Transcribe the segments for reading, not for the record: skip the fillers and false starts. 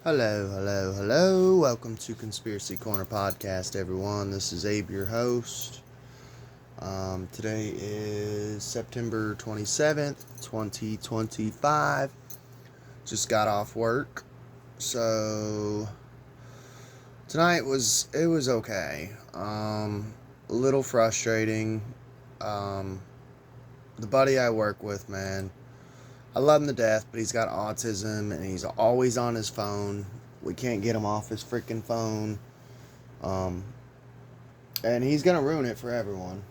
Hello, hello, hello. Welcome to Conspiracy Corner Podcast, everyone. This is Abe, your host. Today is September 27th, 2025. Just got off work. So tonight it was okay. A little frustrating. The buddy I work with, man, I love him to death, but he's got autism and he's always on his phone. We can't get him off his freaking phone. And he's going to ruin it for everyone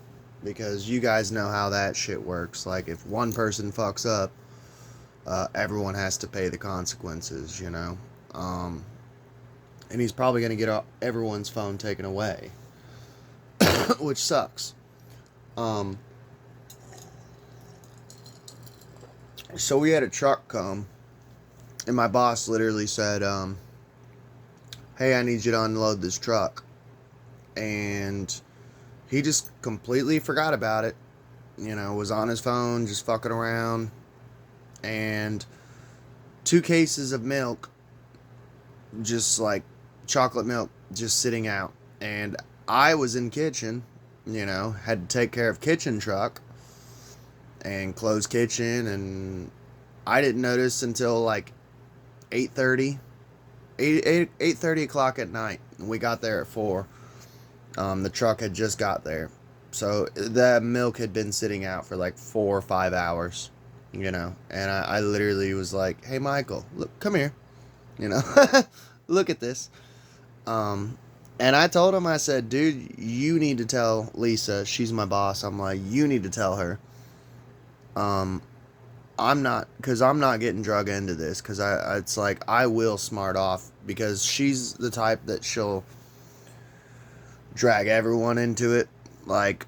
because you guys know how that shit works. Like, if one person fucks up, everyone has to pay the consequences, you know? And he's probably going to get everyone's phone taken away, which sucks. So we had a truck come, and my boss literally said, hey, I need you to unload this truck. And he just completely forgot about it. You know, was on his phone, just fucking around. And 2 cases of milk, just like chocolate milk, just sitting out. And I was in kitchen, you know, had to take care of kitchen truck and close kitchen, and I didn't notice until like 8:30 o'clock at night. We got there at 4. The truck had just got there, so the milk had been sitting out for like 4 or 5 hours, you know. And I literally was like, hey Michael, look, come here, you know. Look at this. And I told him, I said, dude, you need to tell Lisa, she's my boss, I'm like, you need to tell her I'm not getting drug into this, because it's like, I will smart off, because she's the type that she'll drag everyone into it. Like,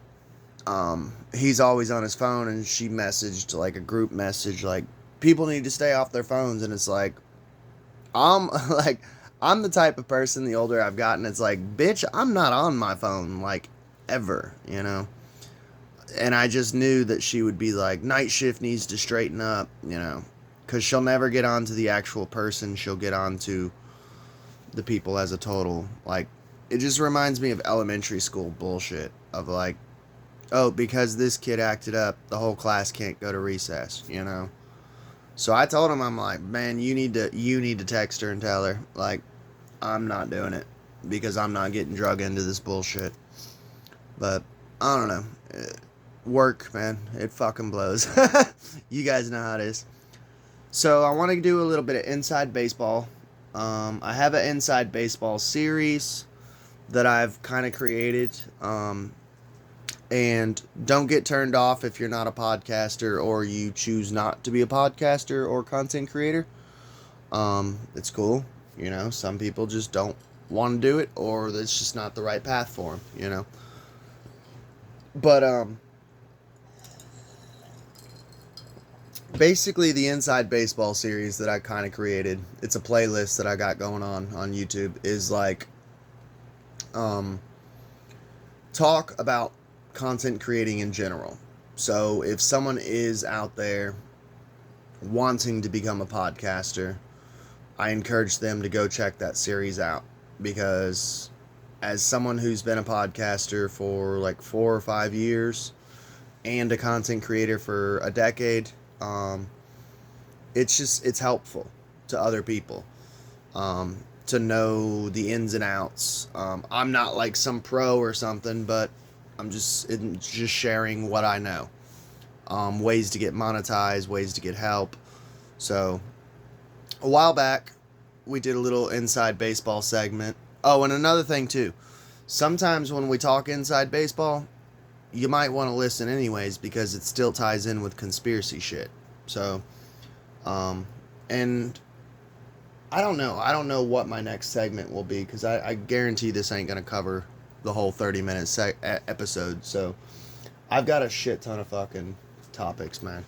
he's always on his phone, and she messaged like a group message, like, people need to stay off their phones, and it's like, I'm like, I'm the type of person, the older I've gotten, it's like, bitch, I'm not on my phone, like, ever, you know. And I just knew that she would be like, night shift needs to straighten up, you know, because she'll never get on to the actual person. She'll get on to the people as a total. Like, it just reminds me of elementary school bullshit of like, oh, because this kid acted up, the whole class can't go to recess, you know. So I told him, I'm like, man, you need to text her and tell her, like, I'm not doing it, because I'm not getting drug into this bullshit. But I don't know. Work, man, it fucking blows. You guys know how it is. So I want to do a little bit of inside baseball. I have an inside baseball series that I've kind of created. And don't get turned off if you're not a podcaster, or you choose not to be a podcaster or content creator. It's cool, you know. Some people just don't want to do it, or it's just not the right path for them, you know. But basically, the Inside Baseball series that I kind of created, it's a playlist that I got going on YouTube, is like, talk about content creating in general. So if someone is out there wanting to become a podcaster, I encourage them to go check that series out, because as someone who's been a podcaster for like 4 or 5 years and a content creator for a decade, it's helpful to other people to know the ins and outs. I'm not like some pro or something, but I'm just sharing what I know. Ways to get monetized, ways to get help. So a while back, we did a little inside baseball segment. Oh, and another thing too. Sometimes when we talk inside baseball, you might want to listen anyways, because it still ties in with conspiracy shit. So, and I don't know. I don't know what my next segment will be, because I guarantee this ain't going to cover the whole 30-minute episode. So, I've got a shit ton of fucking topics, man.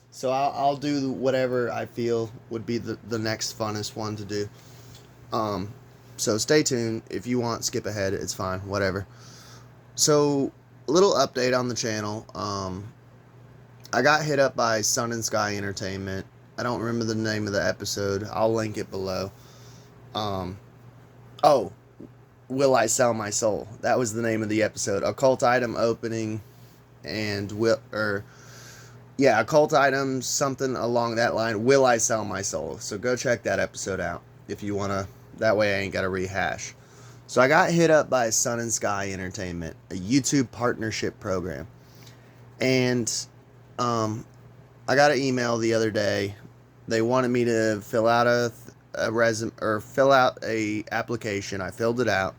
So, I'll do whatever I feel would be the next funnest one to do. So, stay tuned. If you want, skip ahead. It's fine. Whatever. So, a little update on the channel. I got hit up by Sun and Sky Entertainment. I don't remember the name of the episode. I'll link it below. Um, oh, Will I Sell My Soul? That was the name of the episode. Occult item opening, and occult items, something along that line. Will I Sell My Soul? So go check that episode out if you wanna. That way I ain't gotta rehash. So I got hit up by Sun and Sky Entertainment, a YouTube partnership program, and I got an email the other day. They wanted me to fill out a resume or fill out a application. I filled it out.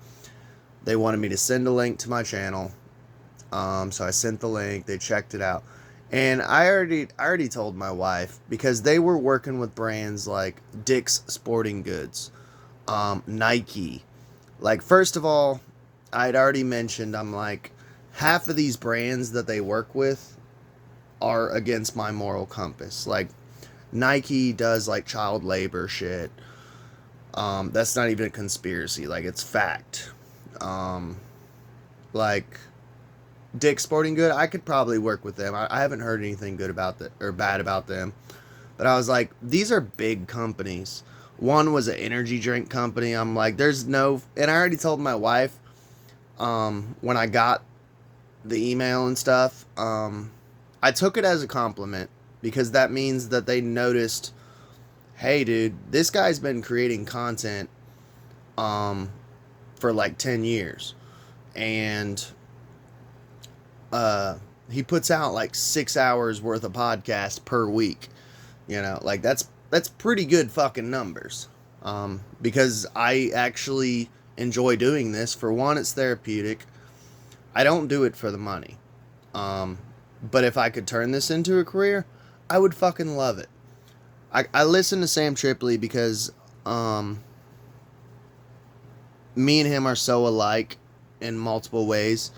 They wanted me to send a link to my channel. So I sent the link. They checked it out, and I already told my wife, because they were working with brands like Dick's Sporting Goods, Nike. Like, first of all, I'd already mentioned, I'm like, half of these brands that they work with are against my moral compass. Like, Nike does like child labor shit. That's not even a conspiracy. Like, it's fact. Like, Dick's Sporting Good, I could probably work with them. I haven't heard anything good about that or bad about them. But I was like, these are big companies. One was an energy drink company. I'm like, there's no, and I already told my wife, when I got the email and stuff, I took it as a compliment, because that means that they noticed, hey dude, this guy's been creating content, for like 10 years. And, he puts out like 6 hours worth of podcasts per week. You know, like that's pretty good fucking numbers. Because I actually enjoy doing this. For one, it's therapeutic. I don't do it for the money. But if I could turn this into a career, I would fucking love it. I listen to Sam Tripoli because, me and him are so alike in multiple ways.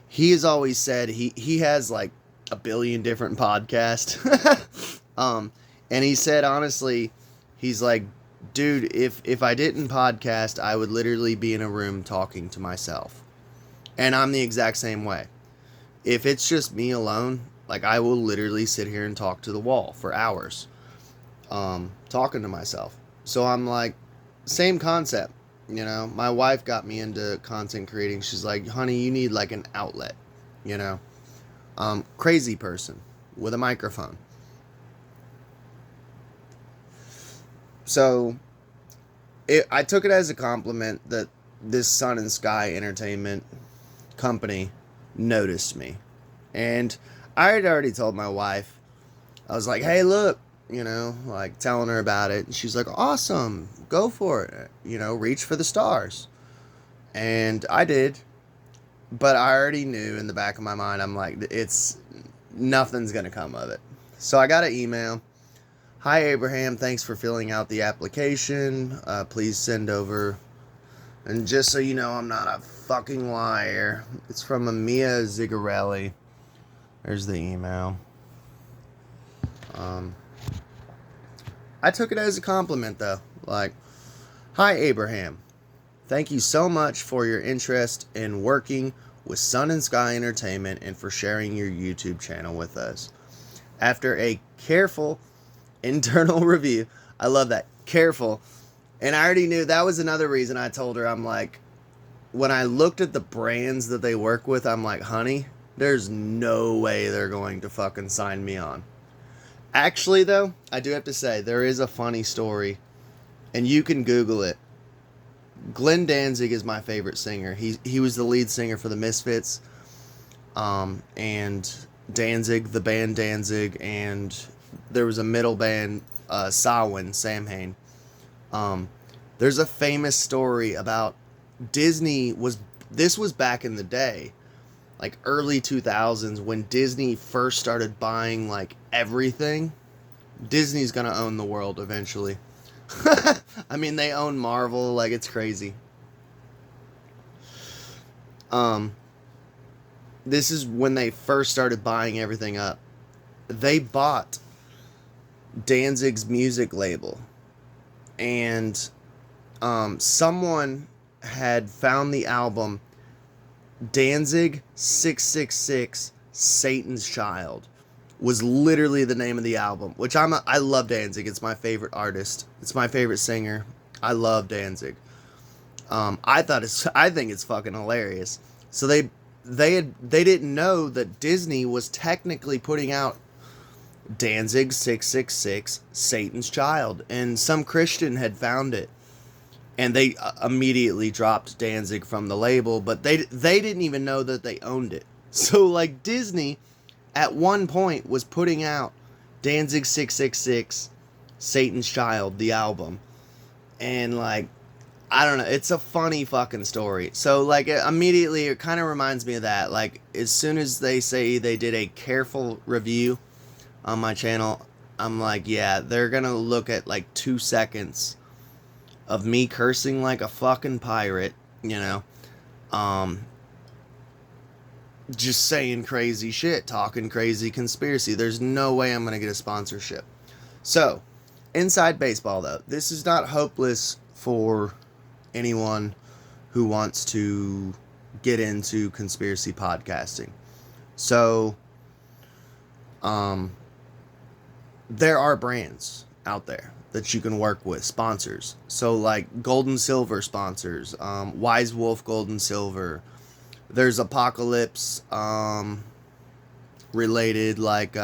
He has always said he has like a billion different podcasts. And he said, honestly, he's like, dude, if I didn't podcast, I would literally be in a room talking to myself. And I'm the exact same way. If it's just me alone, like, I will literally sit here and talk to the wall for hours, talking to myself. So I'm like, same concept. You know, my wife got me into content creating. She's like, honey, you need like an outlet, you know. Crazy person with a microphone. So I took it as a compliment that this Sun and Sky Entertainment company noticed me. And I had already told my wife, I was like, hey, look, you know, like telling her about it. And she's like, awesome, go for it, you know, reach for the stars. And I did. But I already knew in the back of my mind, I'm like, nothing's going to come of it. So I got an email. Hi, Abraham. Thanks for filling out the application. Please send over. And just so you know, I'm not a fucking liar. It's from Amia Zigarelli. There's the email. I took it as a compliment, though. Like, hi, Abraham. Thank you so much for your interest in working with Sun and Sky Entertainment and for sharing your YouTube channel with us. After a careful internal review, I love that, careful, and I already knew that was another reason I told her, I'm like, when I looked at the brands that they work with, I'm like, honey, there's no way they're going to fucking sign me on. Actually, though, I do have to say, there is a funny story, and you can Google it. Glenn Danzig is my favorite singer. He was the lead singer for the Misfits, and Danzig, the band Danzig, and there was a middle band, Samhain. There's a famous story about this was back in the day, like early 2000s, when Disney first started buying like everything. Disney's gonna own the world eventually. I mean, they own Marvel, like, it's crazy. This is when they first started buying everything up. They bought Danzig's music label, and someone had found the album Danzig 666 Satan's Child, was literally the name of the album, which I love Danzig. It's my favorite artist. It's my favorite singer. I love Danzig. I think it's fucking hilarious. So they didn't know that Disney was technically putting out Danzig 666 Satan's Child, and some Christian had found it, and they immediately dropped Danzig from the label, but they didn't even know that they owned it. So like Disney at one point was putting out Danzig 666 Satan's Child, the album, and like, I don't know, it's a funny fucking story. So like immediately it kind of reminds me of that. Like as soon as they say they did a careful review on my channel, I'm like, yeah, they're gonna look at like 2 seconds of me cursing like a fucking pirate, you know, just saying crazy shit, talking crazy conspiracy. There's no way I'm gonna get a sponsorship. So, inside baseball though, this is not hopeless for anyone who wants to get into conspiracy podcasting. So, there are brands out there that you can work with, sponsors. So like Gold and Silver sponsors, Wise Wolf Gold and Silver. There's Apocalypse related like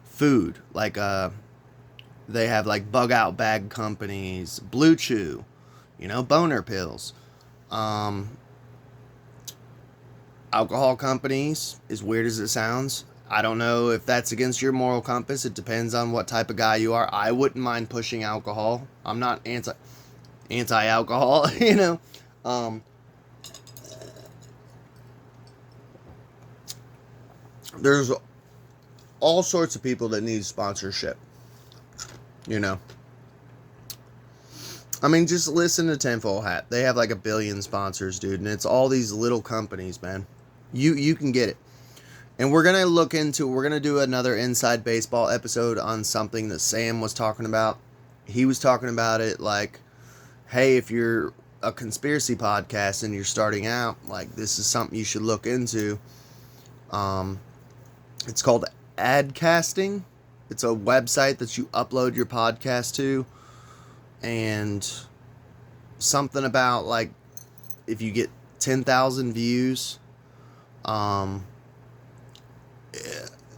food, like they have like bug out bag companies, Blue Chew, you know, boner pills. Alcohol companies, as weird as it sounds. I don't know if that's against your moral compass. It depends on what type of guy you are. I wouldn't mind pushing alcohol. I'm not anti-alcohol, you know. There's all sorts of people that need sponsorship, you know. I mean, just listen to Tinfoil Hat. They have like 1 billion sponsors, dude, and it's all these little companies, man. You can get it. And we're going to do another Inside Baseball episode on something that Sam was talking about. He was talking about it like, hey, if you're a conspiracy podcast and you're starting out, like, this is something you should look into. It's called Adcasting. It's a website that you upload your podcast to. And something about, like, if you get 10,000 views,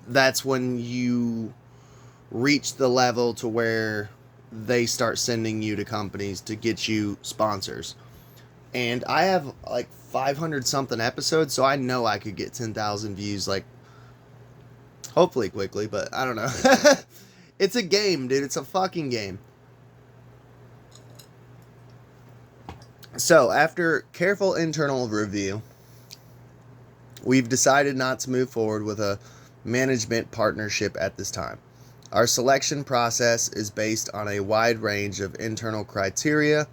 that's when you reach the level to where they start sending you to companies to get you sponsors. And I have like 500 something episodes, so I know I could get 10,000 views, like, hopefully quickly, but I don't know. It's a game, dude. It's a fucking game. So, after careful internal review, we've decided not to move forward with a management partnership at this time. Our selection process is based on a wide range of internal criteria,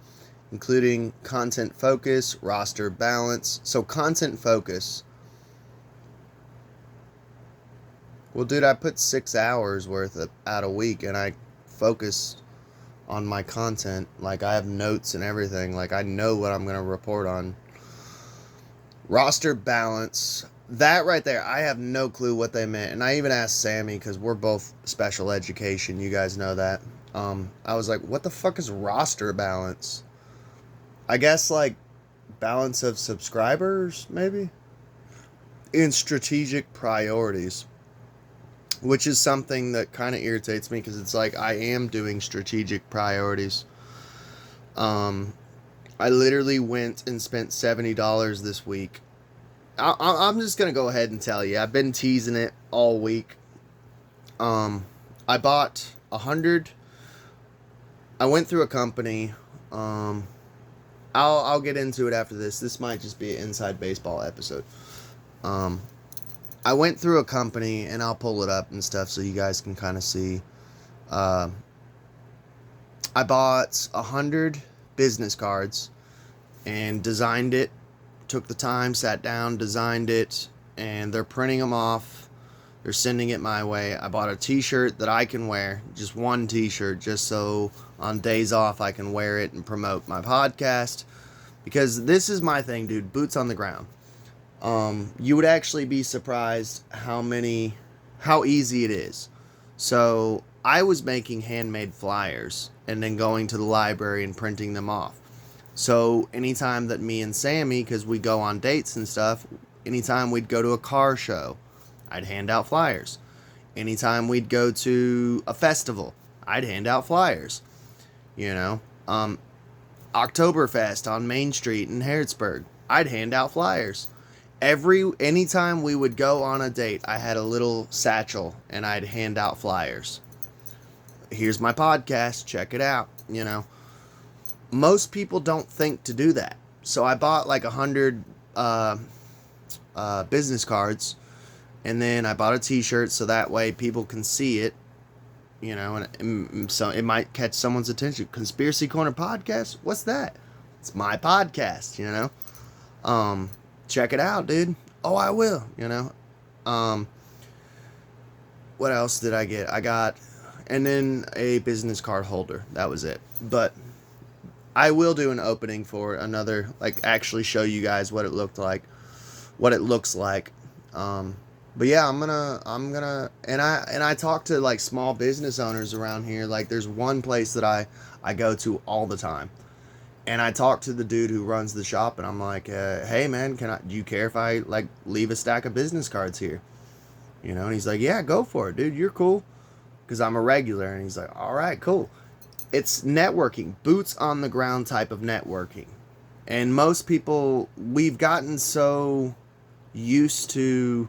including content focus, roster balance. So content focus. Well, dude, I put 6 hours worth out a week, and I focus on my content. Like, I have notes and everything. Like, I know what I'm going to report on. Roster balance. That right there, I have no clue what they meant. And I even asked Sammy, because we're both special education. You guys know that. I was like, what the fuck is roster balance? I guess, like, balance of subscribers, maybe? In strategic priorities. Which is something that kind of irritates me, because it's like, I am doing strategic priorities. I literally went and spent $70 this week. I'm just going to go ahead and tell you. I've been teasing it all week. I bought 100. I went through a company. I'll get into it after this. This might just be an Inside Baseball episode. I went through a company, and I'll pull it up and stuff so you guys can kind of see. I bought 100 business cards and designed it. Took the time, sat down, designed it, and they're printing them off. They're sending it my way. I bought a t-shirt that I can wear, just one t-shirt, just so on days off I can wear it and promote my podcast. Because this is my thing, dude, boots on the ground. You would actually be surprised how how easy it is. So I was making handmade flyers and then going to the library and printing them off. So anytime that me and Sammy, because we go on dates and stuff, anytime we'd go to a car show, I'd hand out flyers. Anytime we'd go to a festival, I'd hand out flyers. You know, Oktoberfest on Main Street in Harrodsburg, I'd hand out flyers. Anytime we would go on a date, I had a little satchel and I'd hand out flyers. Here's my podcast, check it out. You know, most people don't think to do that. So I bought like 100 business cards, and then I bought a t-shirt so that way people can see it, you know, and so it might catch someone's attention. Conspiracy Corner Podcast? What's that? It's my podcast, you know. Check it out, dude. Oh, I will, you know. What else did I get? I got, and then a business card holder. That was it. But I will do an opening for another, like, actually show you guys what it looks like. But yeah, I'm gonna, and I talk to like small business owners around here. Like, there's one place that I go to all the time. And I talked to the dude who runs the shop, and I'm like, hey man, do you care if I like leave a stack of business cards here? You know, and he's like, yeah, go for it, dude. You're cool. Because I'm a regular. And he's like, all right, cool. It's networking, boots on the ground type of networking. And most people, we've gotten so used to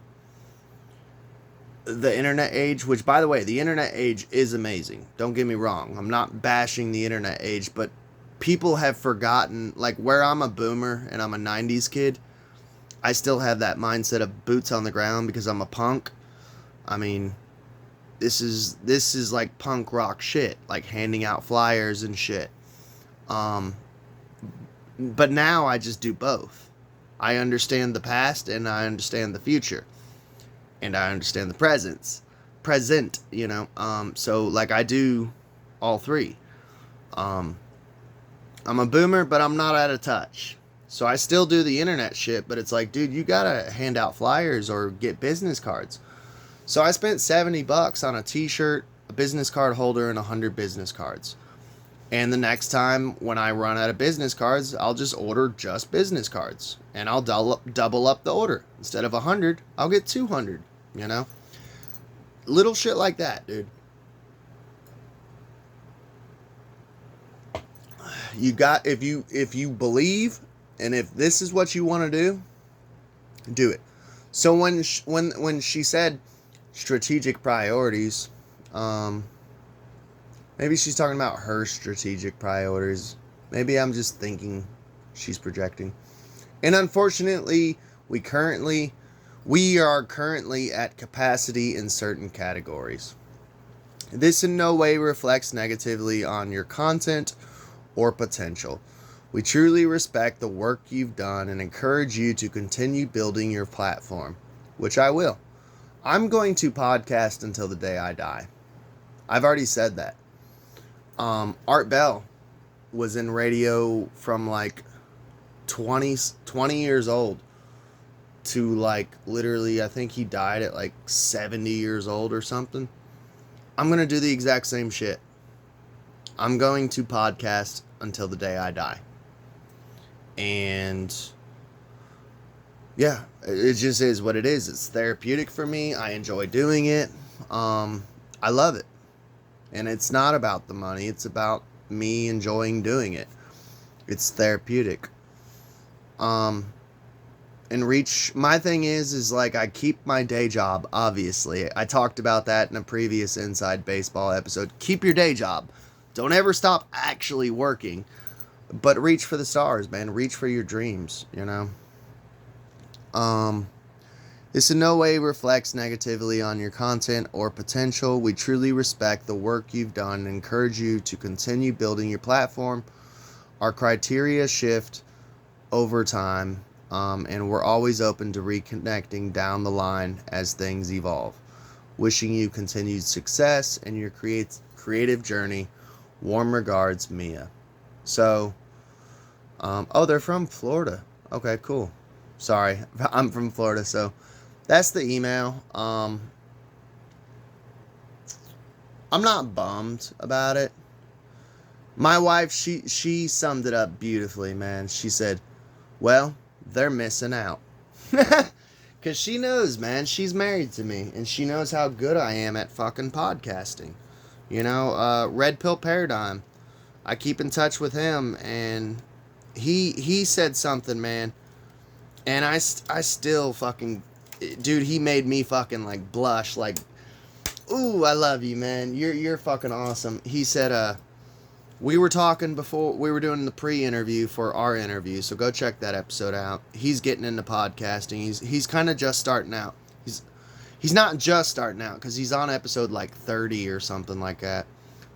the internet age, which, by the way, the internet age is amazing. Don't get me wrong. I'm not bashing the internet age, but people have forgotten, like, where I'm a boomer and I'm a 90s kid, I still have that mindset of boots on the ground because I'm a punk. I mean, this is like punk rock shit, like handing out flyers and shit. But now I just do both. I understand the past and I understand the future. And I understand the present, you know. So like I do all three. I'm a boomer, but I'm not out of touch. So I still do the internet shit, but it's like, dude, you gotta hand out flyers or get business cards. So I spent $70 on a t-shirt, a business card holder, and 100 business cards. And the next time when I run out of business cards, I'll just order just business cards. And I'll double up the order. Instead of 100, I'll get 200, you know? Little shit like that, dude. You got, if you believe, and if this is what you want to do it. So when she said strategic priorities, maybe she's talking about her strategic priorities. Maybe I'm just thinking she's projecting. And unfortunately, we are currently at capacity in certain categories. This in no way reflects negatively on your content or potential. We truly respect the work you've done and encourage you to continue building your platform, which I will. I'm going to podcast until the day I die. I've already said that. Art Bell was in radio from like 20 years old to like literally, I think he died at like 70 years old or something. I'm going to do the exact same shit. I'm going to podcast until the day I die. And yeah, it just is what it is. It's therapeutic for me. I enjoy doing it. I love it. And it's not about the money. It's about me enjoying doing it. It's therapeutic. And my thing is like I keep my day job, obviously. I talked about that in a previous Inside Baseball episode. Keep your day job. Don't ever stop actually working. But reach for the stars, man. Reach for your dreams, you know. This in no way reflects negatively on your content or potential. We truly respect the work you've done and encourage you to continue building your platform. Our criteria shift over time, and we're always open to reconnecting down the line as things evolve. Wishing you continued success in your creative journey. Warm regards, Mia. So, they're from Florida. Okay, cool. Sorry, I'm from Florida, so that's the email. I'm not bummed about it. My wife, she summed it up beautifully, man. She said, well, they're missing out. Because she knows, man. She's married to me, and she knows how good I am at fucking podcasting. You know, Red Pill Paradigm. I keep in touch with him, and he said something, man. And I still fucking... Dude, he made me fucking, like, blush. Like, ooh, I love you, man. You're fucking awesome. He said, we were talking before, we were doing the pre-interview for our interview, so go check that episode out. He's getting into podcasting. He's kind of just starting out. He's not just starting out, because he's on episode like 30 or something like that.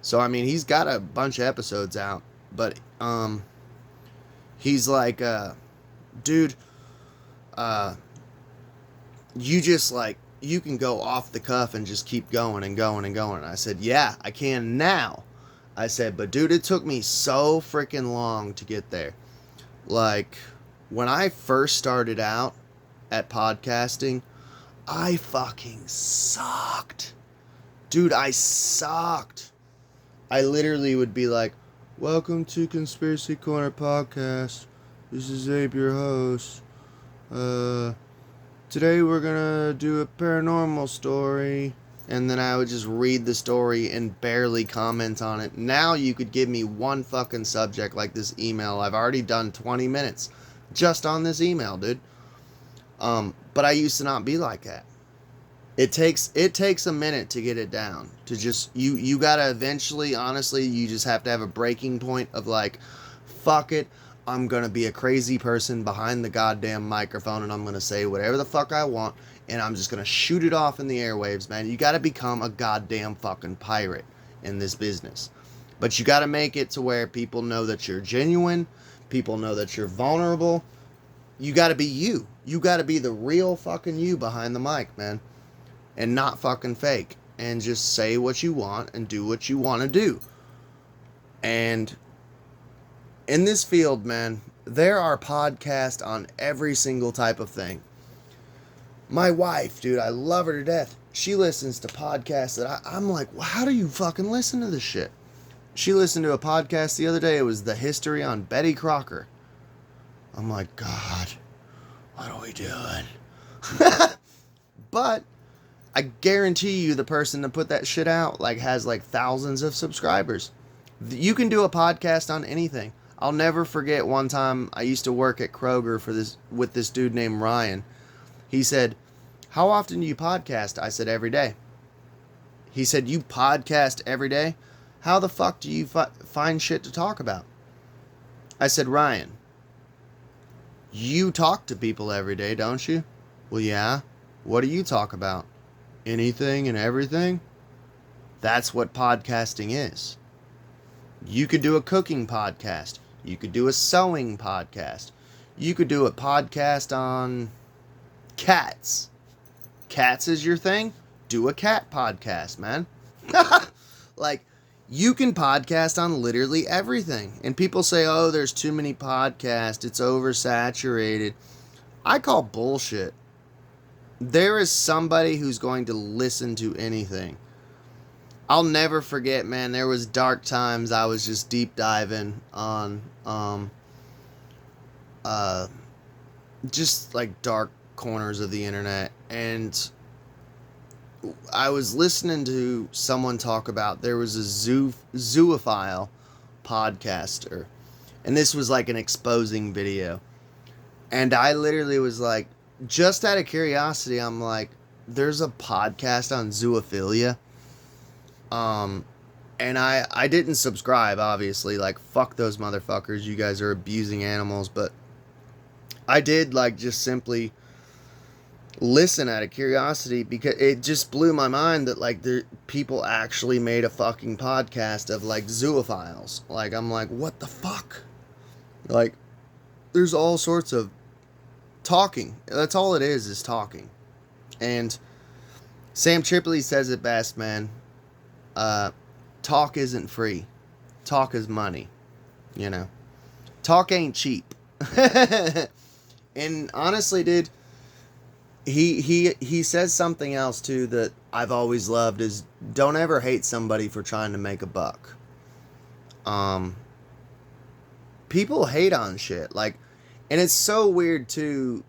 So, I mean, he's got a bunch of episodes out. But, he's like, dude, you just like, you can go off the cuff and just keep going and going and going. And I said, yeah, I can now. I said, but dude, it took me so freaking long to get there. Like, when I first started out at podcasting, I fucking sucked. Dude, I sucked. I literally would be like, welcome to Conspiracy Corner Podcast. This is Abe, your host. Today we're gonna do a paranormal story. And then I would just read the story and barely comment on it. Now you could give me one fucking subject like this email. I've already done 20 minutes just on this email, dude. But I used to not be like that. It takes a minute to get it down. To just, you gotta eventually, honestly, you just have to have a breaking point of like, fuck it. I'm gonna be a crazy person behind the goddamn microphone and I'm gonna say whatever the fuck I want. And I'm just going to shoot it off in the airwaves, man. You got to become a goddamn fucking pirate in this business. But you got to make it to where people know that you're genuine. People know that you're vulnerable. You got to be you. You got to be the real fucking you behind the mic, man. And not fucking fake. And just say what you want and do what you want to do. And in this field, man, there are podcasts on every single type of thing. My wife, dude, I love her to death. She listens to podcasts that I'm like, well, how do you fucking listen to this shit? She listened to a podcast the other day. It was the history on Betty Crocker. I'm like, God, what are we doing? But I guarantee you the person that put that shit out like has like thousands of subscribers. You can do a podcast on anything. I'll never forget one time I used to work at Kroger with this dude named Ryan. He said, how often do you podcast? I said, every day. He said, you podcast every day? How the fuck do you find shit to talk about? I said, Ryan, you talk to people every day, don't you? Well, yeah. What do you talk about? Anything and everything? That's what podcasting is. You could do a cooking podcast. You could do a sewing podcast. You could do a podcast on cats. Cats is your thing? Do a cat podcast, man. Like, you can podcast on literally everything. And people say, oh, there's too many podcasts. It's oversaturated. I call bullshit. There is somebody who's going to listen to anything. I'll never forget, man, there was dark times I was just deep diving on, just like dark corners of the internet, and I was listening to someone talk about there was a zoophile podcaster, and this was like an exposing video, and I literally was like, just out of curiosity, I'm like, there's a podcast on zoophilia, and I didn't subscribe, obviously, like, fuck those motherfuckers, you guys are abusing animals, but I did, like, just simply listen out of curiosity, because it just blew my mind that, like, people actually made a fucking podcast of, like, zoophiles. Like, I'm like, what the fuck? Like, there's all sorts of talking. That's all it is talking. And Sam Tripoli says it best, man. Talk isn't free. Talk is money. You know? Talk ain't cheap. And honestly, dude, he says something else too that I've always loved is don't ever hate somebody for trying to make a buck. Um, People hate on shit. Like, and it's so weird too.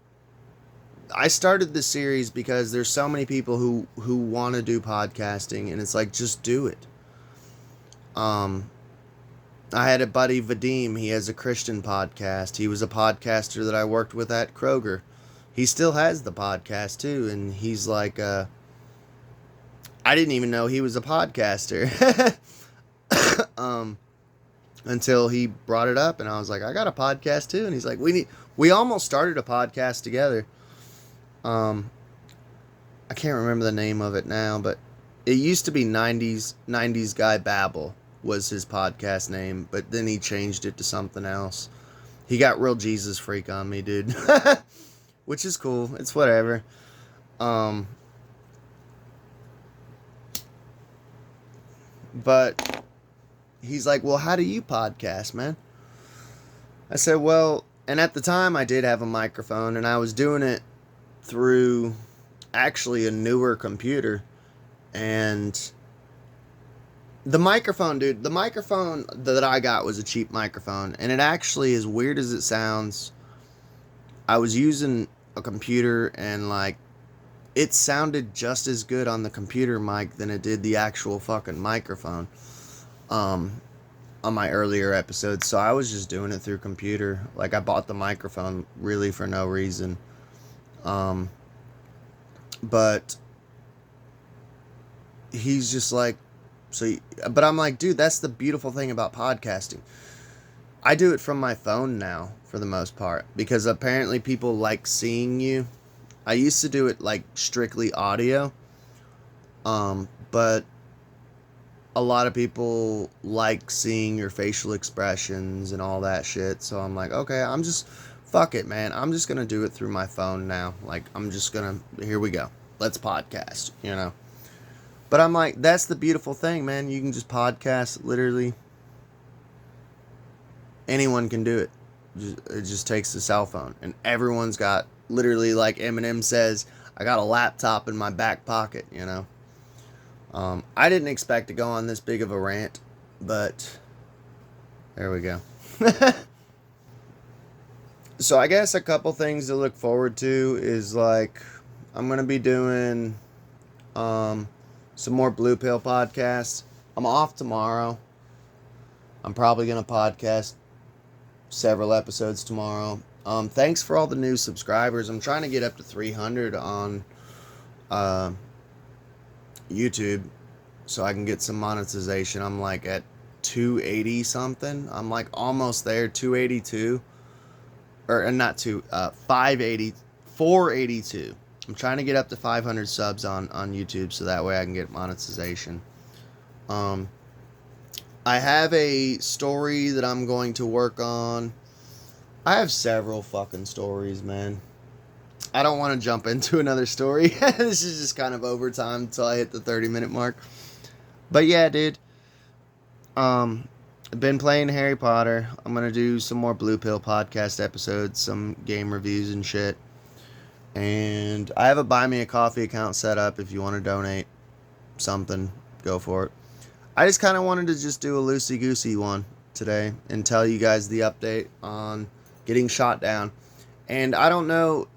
I started the series because there's so many people who want to do podcasting, and it's like, just do it. Um, I had a buddy, Vadim. He has a Christian podcast. He was a podcaster that I worked with at Kroger. He still has the podcast too, and he's like, I didn't even know he was a podcaster. um, until he brought it up, and I was like, I got a podcast too, and he's like, we almost started a podcast together. I can't remember the name of it now, but it used to be 90s Guy Babble was his podcast name, but then he changed it to something else. He got real Jesus freak on me, dude. Which is cool. It's whatever. But he's like, well, how do you podcast, man? I said, well, and at the time I did have a microphone, and I was doing it through actually a newer computer. And the microphone, dude, the microphone that I got was a cheap microphone. And it actually, as weird as it sounds, I was using a computer, and like, it sounded just as good on the computer mic than it did the actual fucking microphone. On my earlier episodes, so I was just doing it through computer. Like, I bought the microphone really for no reason. But he's just like, but I'm like, dude, that's the beautiful thing about podcasting. I do it from my phone now for the most part, because apparently people like seeing you. I used to do it like strictly audio, but a lot of people like seeing your facial expressions and all that shit. So I'm like, okay, fuck it, man. I'm just going to do it through my phone now. Like, here we go. Let's podcast, you know? But I'm like, that's the beautiful thing, man. You can just podcast, literally. Anyone can do it. It just takes a cell phone. And everyone's got, literally, like Eminem says, I got a laptop in my back pocket, you know? I didn't expect to go on this big of a rant, but there we go. So I guess a couple things to look forward to is, like, I'm going to be doing some more Blue Pill podcasts. I'm off tomorrow. I'm probably going to podcast several episodes tomorrow. Thanks for all the new subscribers. I'm trying to get up to 300 on YouTube so I can get some monetization. I'm like at 280 something. I'm like almost there, 282. Or not 580, 482. I'm trying to get up to 500 subs on YouTube so that way I can get monetization. I have a story that I'm going to work on. I have several fucking stories, man. I don't want to jump into another story. This is just kind of overtime until I hit the 30-minute mark. But yeah, dude. I've been playing Harry Potter. I'm going to do some more Blue Pill podcast episodes, some game reviews and shit. And I have a Buy Me a Coffee account set up. If you want to donate something, go for it. I just kind of wanted to just do a loosey-goosey one today and tell you guys the update on getting shot down. And I don't know,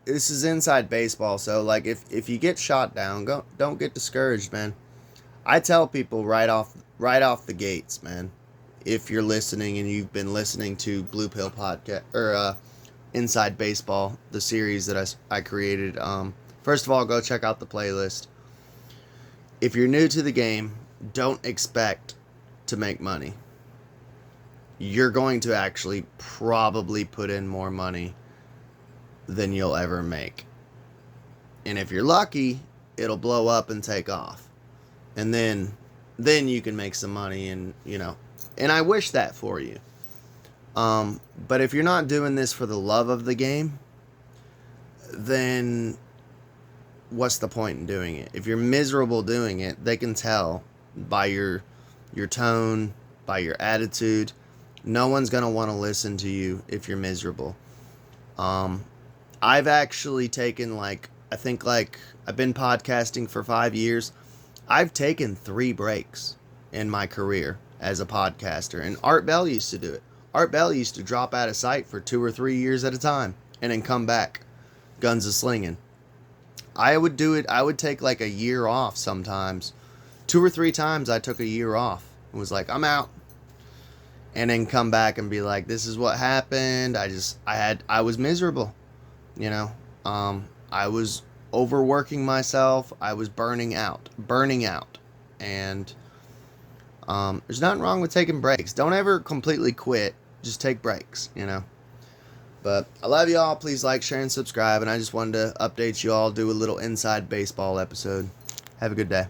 this is inside baseball, so like if you get shot down, don't get discouraged, man. I tell people right off the gates, man. If you're listening and you've been listening to Blue Pill podcast or Inside Baseball, the series that I created, first of all, go check out the playlist. If you're new to the game, don't expect to make money. You're going to actually probably put in more money than you'll ever make. And if you're lucky, it'll blow up and take off. And then you can make some money, and you know, and I wish that for you. But if you're not doing this for the love of the game, then what's the point in doing it? If you're miserable doing it, they can tell by your tone, by your attitude. No one's going to want to listen to you if you're miserable. I've actually taken like I think like I've been podcasting for 5 years. I've taken 3 breaks in my career as a podcaster, and Art Bell used to do it. Art Bell used to drop out of sight for 2 or 3 years at a time and then come back, guns a slinging. I would do it. I would take like a year off sometimes. 2 or 3 times I took a year off and was like, I'm out. And then come back and be like, this is what happened. I was miserable, you know. I was overworking myself. I was burning out. And there's nothing wrong with taking breaks. Don't ever completely quit. Just take breaks, you know. But I love y'all. Please like, share, and subscribe. And I just wanted to update you all, do a little inside baseball episode. Have a good day.